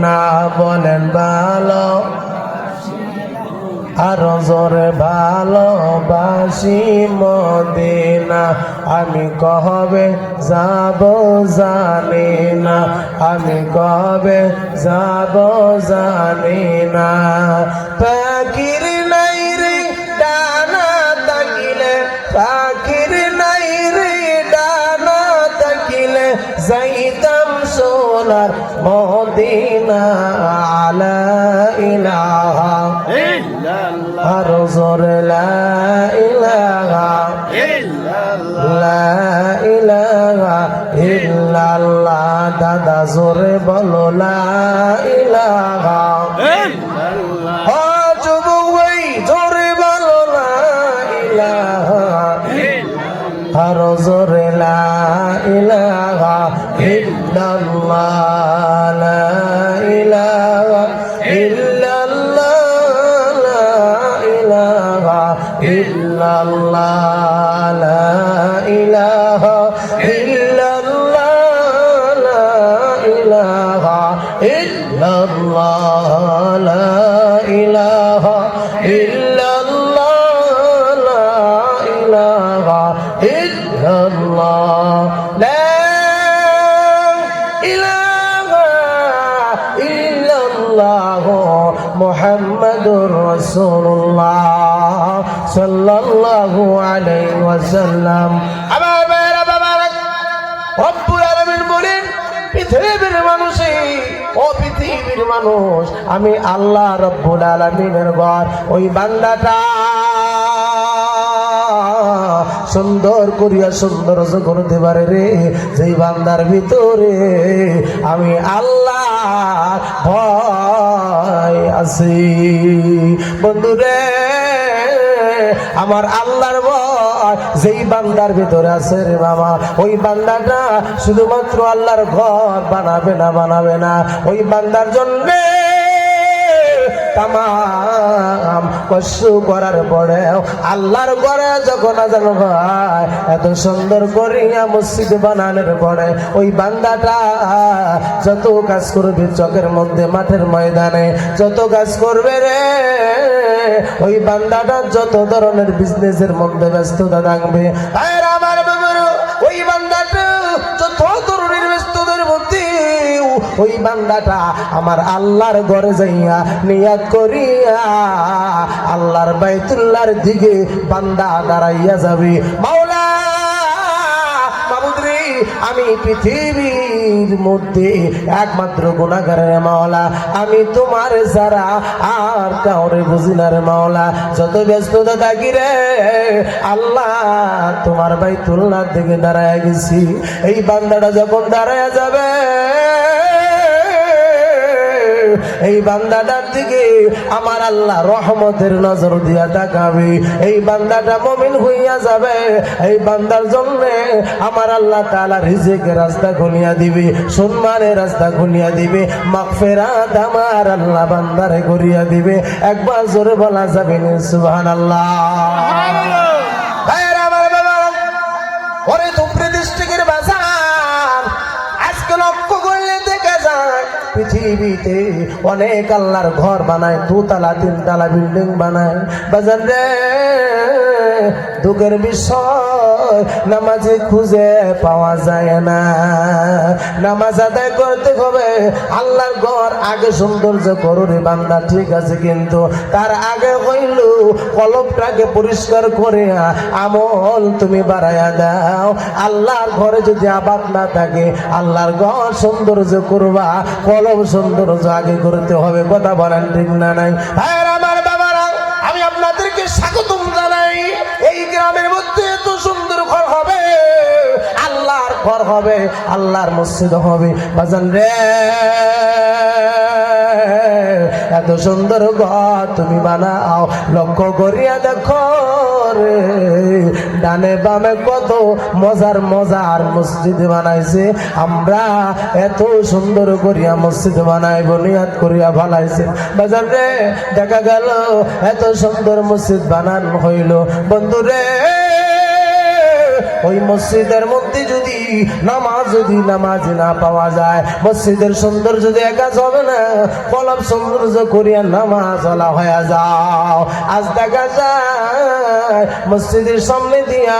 না বলেন ভালো আর জোরে ভালোবাসি মদিনা। আমি কবে যাব জানি না, আমি কবে যাব জানি না। পাখির নাই রে ডানা তাকিলে, পাখির নাই রে ডানা তাকিলে যাইতাম সোনার মদিনা। লা ইলাহা ইল্লাল্লাহ আর জোরে লা ইলাহা ইল্লাল্লাহ, লা ইলাহা ইল্লাল্লাহ। দাদা জোরে বলো লা ইলাহা ইল্লাল্লাহ। ও যুবক ভাই জোরে বলো লা ইলাহা ইল্লাল্লাহ আর জোরে লা ইলাহা ইল্লাল্লাহ, লা ইলাহা ইল্লাল্লাহ, লা ইলাহা ইল্লাল্লাহ, লা ইলাহা ইল্লাল্লাহ, লা ইলাহা ইল্লাল্লাহ, লা ইলাহা ইল্লাল্লাহ, লা ইলাহা ইল্লাল্লাহ, লা ইলাহা ইল্লাল্লাহ মুহাম্মাদুর রাসূলুল্লাহ সাল্লাল্লাহু আলাইহি ওয়াসাল্লাম। আমার ভাইরা বাবা, রব্বুল আলামিন বলেন পৃথিবীর মানুষে, ও পৃথিবীর মানুষ, আমি আল্লাহ রব্বুল আলামিনের ঘর ওই বান্দাটা সুন্দর করিয়া সৌন্দর্য করতে পারে রে, যেই বান্দার ভিতরে আমি আল্লাহ ভয় আছি। বন্ধুরে আমার আল্লাহর ভয় যেই বান্দার ভিতরে আছে রে বাবা, ওই বান্দাটা শুধুমাত্র আল্লাহর ঘর বানাবে না, বানাবে না, ওই বান্দার জন্য তামাম কষ্ট করার পরেও আল্লাহর ঘরে যখন আজান হয়, এত সুন্দর করিয়া মসজিদ বানানোর পরে ওই বান্দাটা যত কাজ করবে চকের মধ্যে, মাঠের ময়দানে যত কাজ করবে রে, ওই বান্দাটা যত ধরনের বিজনেসের মধ্যে ব্যস্ততা থাকবে, আর আমার ওই বান্দাটা যত ধরনের ব্যস্ততার মধ্যে ওই বান্দাটা আমার আল্লাহর ঘরে যাইয়া নিয়াত করিয়া আল্লাহর বাইতুল্লাহর দিকে বান্দা দাঁড়াইয়া যাবে। মাওলা মাবুদরে, আমি পৃথিবীর মধ্যে একমাত্র গুনাহগারের মাওলা, আমি তোমার ছাড়া আর কাউরে বুঝি না রে মাওলা। যত ব্যস্ততা থাকি রে আল্লাহ, তোমার বাইতুল্লাহর দিকে দাঁড়াইয়া গেছি। এই বান্দাটা যখন দাঁড়াইয়া যাবে, এই বান্দাটার দিকে আমার আল্লাহ রহমতের নজর দিয়া তাকাবে। এই বান্দাটা মুমিন হইয়া যাবে, এই বান্দার জন্য আমার আল্লাহ তাআলা রিজিকের রাস্তা খুলিয়া দিবে, সম্মানের রাস্তা খুলিয়া দিবে, মাগফিরাত আমার আল্লাহ বান্দারে করিয়া দিবে। একবার জোরে বলা যাবে না সুবহানাল্লাহ? ভাইরা আমার বাবা, ওরে তুমরি ডিস্ট্রিক্টের বাজার, আজকে লক্ষ্য করলে দেখা যায় পৃথিবীতে অনেক আল্লাহর ঘর বানায়, দুতলা তিনতলা বিল্ডিং বানায়। বাজার রে দুঃখের বিষয়, নামাজে খুঁজে পাওয়া যায় না। নামাজ আদায় করতে হবে, আল্লাহর ঘর আগে সৌন্দর্য করো রে বান্দা, ঠিক আছে, কিন্তু তার আগে হইল কলবটাকে পরিষ্কার করে আমল তুমি বাড়াইয়া দাও। আল্লাহর ঘরে যদি আবাদ না থাকে, আল্লাহর ঘর সৌন্দর্য করবা, কলব সৌন্দর্য আগে করতে হবে। কথা বলেন ঠিক না নাই? আর আমার বাবারা, আমি আপনাদেরকে স্বাগতম জানাই। এই গ্রামের মধ্যে এত সুন্দর ঘর হবে, আল্লাহর ঘর হবে, আল্লাহর মসজিদ হবে। বাজান রে, এত সুন্দর ঘর তুমি বানাও, লক্ষ্য করিয়া দেখো রে, ডানে বামে কত মজার মজার মসজিদ বানাইছে। আমরা এত সুন্দর করিয়া মসজিদ বানাই বুনিয়াদ করিয়া ভালাইছে। বাজার রে, দেখা গেল এত সুন্দর মসজিদ বানানো হইল। বন্ধুরে ওই মসজিদের মধ্যে যদি নামাজ না পাওয়া যায়, মসজিদের সৌন্দর্য দিয়ে কাজ হবে না, কলব সৌন্দর্য করিয়া নামাজ ওলা হয়ে যাও। আজ দেখা যায় মসজিদের সামনে দিয়া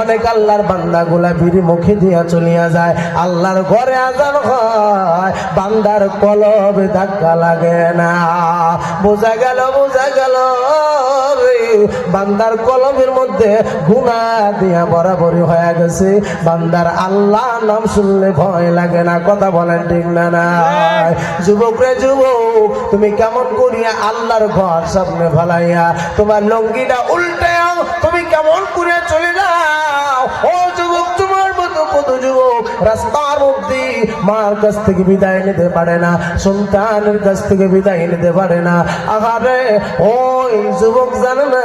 অনেক আল্লাহর বান্দাগুলা বিড়ি মুখে দিয়া চলিয়া যায়, আল্লাহর ঘরে আজান হয়, বান্দার কলবে ধাক্কা লাগে না। বোঝা গেল বান্দার কলমের মধ্যে গুনাহ দিয়া বরাবরই হয়ে গেছে, বান্দার আল্লাহ নাম শুনলে ভয় লাগে না। কথা বলেন ঠিক না? নাই যুবক রে যুবক, তুমি কেমন করিয়া আল্লাহর ঘর সামনে ভালাইয়া তোমার লঙ্গিটা উল্টাও, তুমি কেমন করিয়া চলে যাও। ও যুবক, তোমার মতো কত যুবক রাস্তার মধ্যে মার কাছ থেকে বিদায় নিতে পারে না, সন্তানের কাছ থেকে বিদায় নিতে পারে না। আহারে ওই যুবক জানে না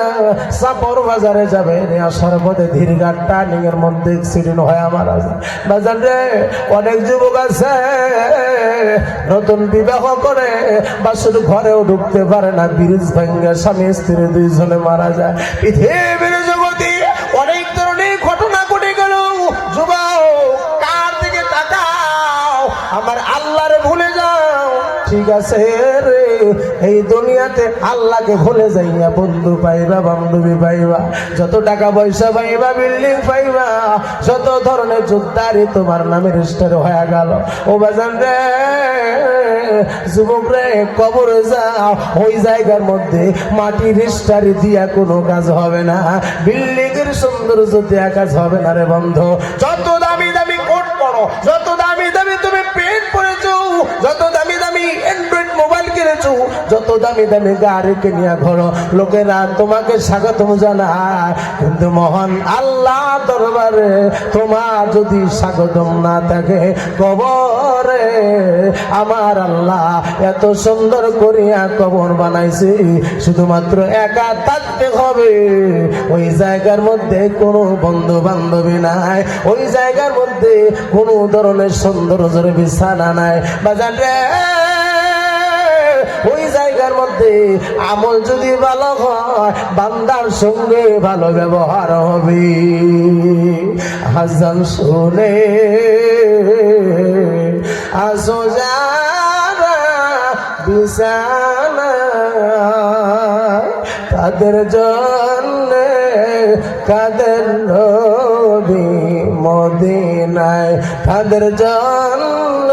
সাপর বাজারে যাবে, আসার পথে ধীরঘাট টার্নিং এর মধ্যে অ্যাক্সিডেন্ট হয় মারা যায়। বাজারে অনেক যুবক আছে নতুন বিবাহ করে বাসুর ঘরেও ঢুকতে পারে না, ব্রিজ ভেঙে স্বামী স্ত্রী দুইজনে মারা যায়। পৃথিবীর জগতে অনেক ধরনের ঘটনা ঘটে গেল। যুবক, কার দিকে তাকাও, আমার আল্লাহরে ভুলে যাও। ঠিক আছে রে, এই দুনিয়াতে আল্লাহকে ভুলে যাইয়া বন্ধু পাইবা, বান্ধবী পাইবা, যত টাকা পয়সা পাইবা, বিল্ডিং পাইবা, যত ধরনের যোদ্ধারি তোমার নামে রেজিস্টার হয়ে গেল। ও বাজান রে, যুবক রে, কবরে যাও, ওই জায়গার মধ্যে মাটি রেজিস্টারি দিয়া কোনো কাজ হবে না, বিল্ডিং এর সৌন্দর্য দিয়া কাজ হবে না রে বন্ধু। যত দামি দামি কোট পরো, যত দামি দামি তুমি পেন্ট পরেছো, যত দামি দামি অ্যান্ড্রয়েড মোবাইল কিনেছো, যত দামি দামি গাড়ি কিনিয়া ঘোরো, লোকেরা তোমাকে স্বাগতম জানায়, কিন্তু মহান আল্লাহ দরবারে তোমার যদি স্বাগতম না থাকে, কবরে আমার আল্লাহ এত সুন্দর করিয়া কবর বানাইছে, শুধুমাত্র একা থাকতে হবে। ওই জায়গার মধ্যে কোনো বন্ধু বান্ধবী নাই, ওই জায়গার মধ্যে কোনো ধরনের সৌন্দর্যের বিছানা নাই। বাজার রে, ওই জায়গার মধ্যে আমল যদি ভালো হয়, বান্দার সঙ্গে ভালো ব্যবহার হবে। হাজান শুনে আসো যারা বিছানা, তাদের জন্য কাদের নবী মদিনায়, তাদের জন্য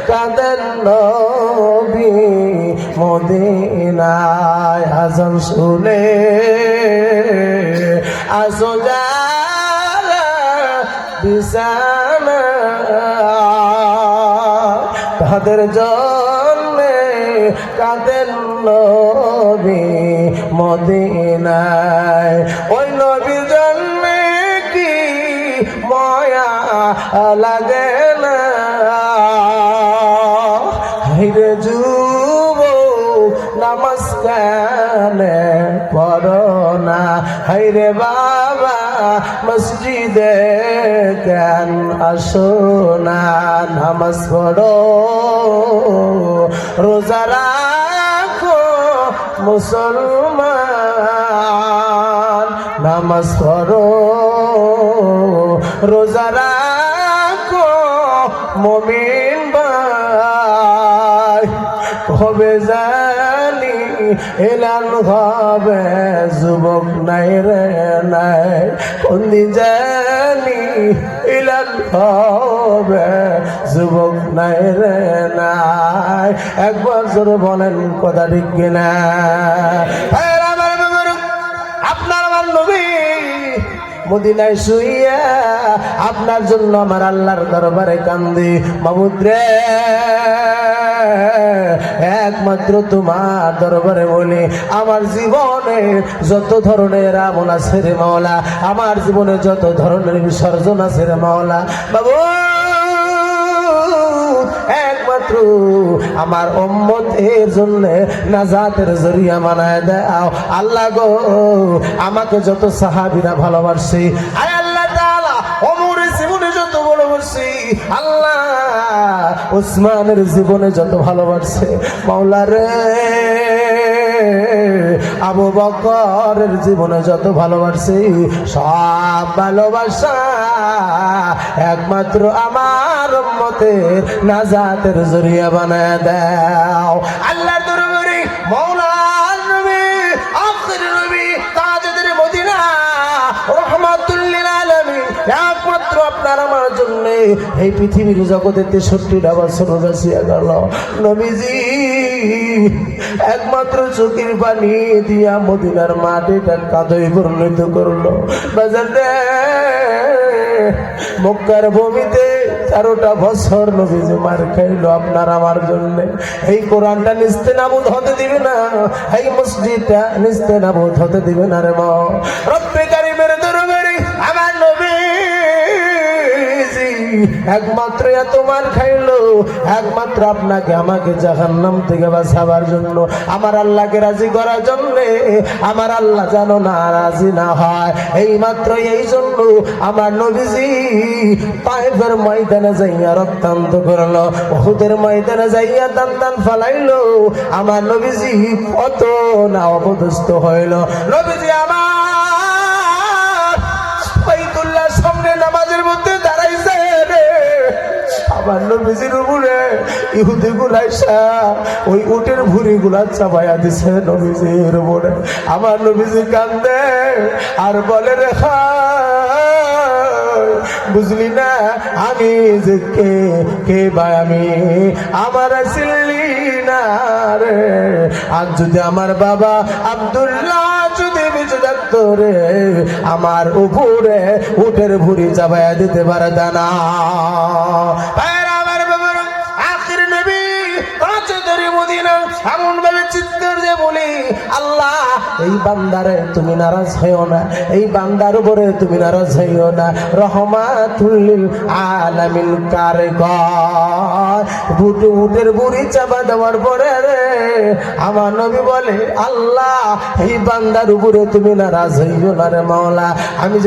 কাদের নবী মদিনায়। আজান শুনে আসো যারা বিছানা, তাদের জন্য কাদের নবী মদিনায়। ওই নবীর জন্য কি মায়া লাগে না? হাইরে যুবক, নামাজ কানে পড়ো না, হাইরে বাবা মসজিদে কেন আসো না? নামাজ পড়ো, রোজা রাখো মুসলমান, নামাজ পড়ো, রোজা রাখো মুমিন ভাই। কবে জানি এলান হবে, যুবক নাই রে নাই, কোন দিন জানি এলান হবে, যুবক নাই রে নাই। একবার জোরে বলেন কথা ঠিক কিনা? আপনার আমার নবী মদিনায় শুইয়া আপনার জন্য আমার আল্লাহর দরবারে কান্দি, মাবুদ রে, একমাত্র তোমার দরবারে বলি, আমার জীবনে যত ধরনের আমল আছে রে মাওলা, আমার জীবনে যত ধরনের বিসর্জন আছে রে মাওলা, বাবু একমাত্র আমার উম্মতের জন্য নাজাতের জরিয়া বানায় দাও আল্লাহ গো। আমাকে যত সাহাবীরা ভালোবাসে, আয় আল্লাহ তাআলা ওমরের জীবনে যত ভালোবাসি, আল্লাহ ওসমানের জীবনে যত ভালোবাসছে মাওলা রে, আবু বকরের জীবনে যত ভালোবাসছে সব ভালোবাসা একমাত্র আমার উম্মতের নাজাতের জরিয়া বানায় দাও। আল্লাহর দরবারে মাওলা নবী আখির নবী তাজুদ্দিন মদিনা রাহমাতুল লিল আলামিন একমাত্র আপনার আমার জন্য এই পৃথিবীর জগতে 63টা বছর বাঁচিয়ে গেল। নবীজি একমাত্র চোখের পানি দিয়া মদিনার মাটিটা কাঁদয় পরিণত করলো। বাজারে মক্কার ভূমিতে 13টা বছর নবীজি মার খাইলো আপনার আমার জন্য। এই কোরআনটা নিস্তেনাবুদ হতে দিবে না, এই মসজিদটা নিস্তেনাবুদ হতে দিবে না রে মা। রব্বে কারীমের দরবারে আমার নবী একমাত্র এত মার খাইলো একমাত্র আপনাকে আমাকে জাহান্নাম থেকে বাঁচাবার জন্য, আমার আল্লাহকে রাজি করার জন্য। আমার আল্লাহ জানো না রাজি না হয়, এই মাত্র এই জন্য আমার নবীজি তায়েফের ময়দানে যাইয়া রক্তান্ত করলো, উহুদের ময়দানে যাইয়া দান ফালাইলো। আমার নবীজি কত না অপদস্থ হইল। নবীজি আমার বাইতুল্লাহর সামনে নামাজের মধ্যে দাঁড়াইছে রে, আমার নবীজির উপরে ইহুদি গুলাইসা ওই উটের ভুঁড়ি গুলা চাপাইয়া দিছে নবীজির উপরে। আমার নবীজি কান্দে আর বলে রে বুঝলি না আমি যে কে ভাই আমি, আমার আসলি না রে। আর যদি আমার বাবা আব্দুল্লাহ যদি বেঁচে থাকতো রে, আমার উপরে উটের ভুঁড়ি চাপাইয়া দিতে পারত না। আমার বাবার আখির নবী তাজুদ্দিন মদিনা এমন ভাবে চিৎকার দিয়ে বলি, আল্লাহ এই বান্দারে তুমি নারাজ হইও না, এই বান্দার উপরে তুমি নারাজ হইও না। রহমাতুল লিল আলামিন কারে কয় উটের বুড়ি চাপা দেওয়ার পরে রে আমার নবী বলে, আল্লাহ এই বান্দার উপরে তুমি নারাজ হইও না রে মাওলা। আমি